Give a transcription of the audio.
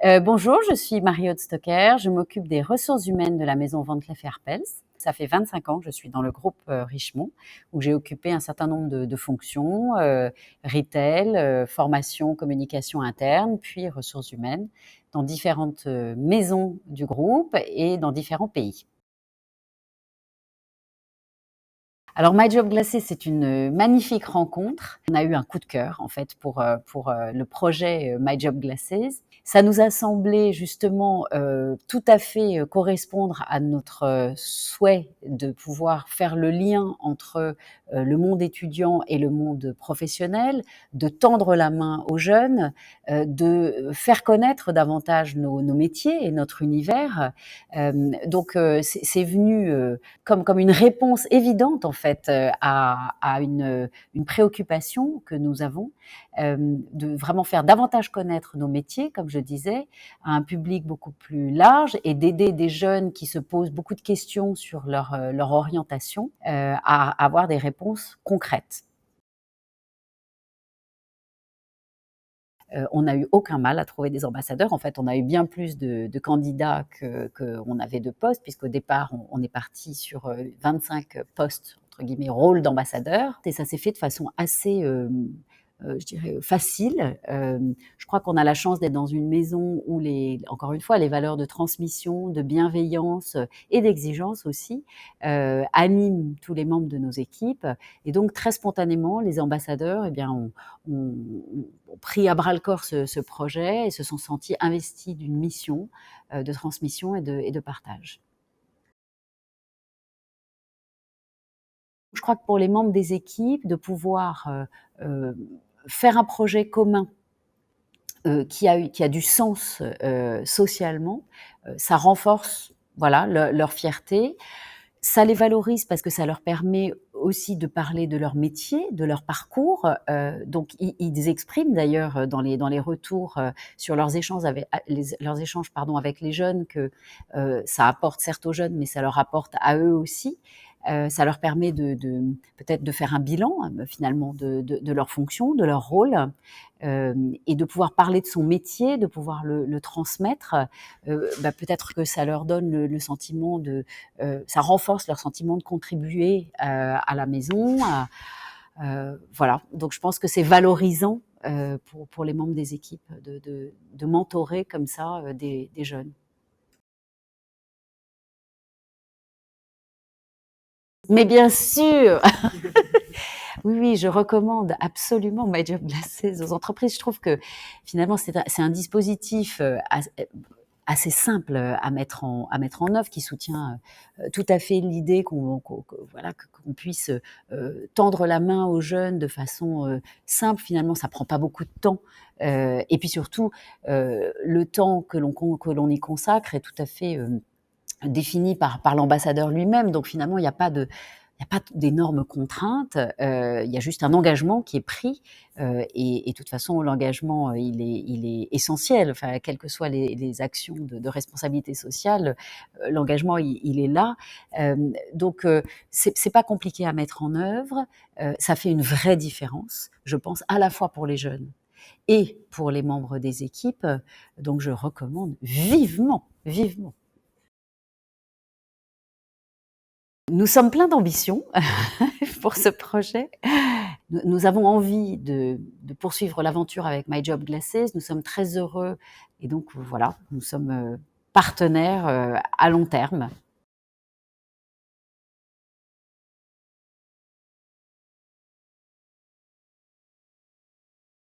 Bonjour, je suis Marie-Aude Stocker, je m'occupe des ressources humaines de la maison Van Cleef & Arpels. Ça fait 25 ans que je suis dans le groupe Richemont, où j'ai occupé un certain nombre de fonctions, retail, formation, communication interne, puis ressources humaines, dans différentes maisons du groupe et dans différents pays. Alors My Job Glacé, c'est une magnifique rencontre. On a eu un coup de cœur en fait pour le projet My Job Glacé. Ça nous a semblé justement tout à fait correspondre à notre souhait de pouvoir faire le lien entre le monde étudiant et le monde professionnel, de tendre la main aux jeunes, de faire connaître davantage nos métiers et notre univers. Donc c'est venu comme une réponse évidente en fait à une préoccupation que nous avons, de vraiment faire davantage connaître nos métiers, comme je disais, à un public beaucoup plus large et d'aider des jeunes qui se posent beaucoup de questions sur leur orientation à avoir des réponses concrètes. On n'a eu aucun mal à trouver des ambassadeurs. En fait, on a eu bien plus de candidats qu'on avait de postes, puisqu'au départ, on est parti sur 25 postes, entre guillemets, rôles d'ambassadeurs. Et ça s'est fait de façon assez, je dirais, facile. Je crois qu'on a la chance d'être dans une maison où, encore une fois, les valeurs de transmission, de bienveillance et d'exigence aussi animent tous les membres de nos équipes. Et donc, très spontanément, les ambassadeurs, eh bien, ont pris à bras le corps ce projet et se sont sentis investis d'une mission de transmission et de partage. Je crois que pour les membres des équipes, de pouvoir faire un projet commun qui a du sens socialement, ça renforce voilà, leur fierté. Ça les valorise parce que ça leur permet aussi de parler de leur métier, de leur parcours. Donc ils expriment d'ailleurs dans les retours sur leurs échanges avec les jeunes que ça apporte certes aux jeunes, mais ça leur apporte à eux aussi. Ça leur permet peut-être de faire un bilan finalement de leur fonction, de leur rôle, et de pouvoir parler de son métier, de pouvoir le transmettre. Peut-être que ça leur donne le sentiment ça renforce leur sentiment de contribuer à la maison. Voilà, donc je pense que c'est valorisant pour les membres des équipes de mentorer comme ça des jeunes. Mais bien sûr, oui, oui, je recommande absolument My Job Glasses aux entreprises. Je trouve que finalement c'est un dispositif assez simple à mettre en œuvre, qui soutient tout à fait l'idée voilà, qu'on puisse tendre la main aux jeunes de façon simple. Finalement, ça prend pas beaucoup de temps. Et puis surtout, le temps que l'on y consacre est tout à fait défini par l'ambassadeur lui-même. Donc finalement, il y a pas d'énormes contraintes. Il y a juste un engagement qui est pris. Et de toute façon, l'engagement, il est essentiel. Enfin, quelles que soient les actions de responsabilité sociale, l'engagement, il est là. Donc, c'est pas compliqué à mettre en œuvre. Ça fait une vraie différence, je pense, à la fois pour les jeunes et pour les membres des équipes. Donc, je recommande vivement, vivement. Nous sommes pleins d'ambition pour ce projet. Nous avons envie de poursuivre l'aventure avec My Job Glasses. Nous sommes très heureux et donc voilà, nous sommes partenaires à long terme.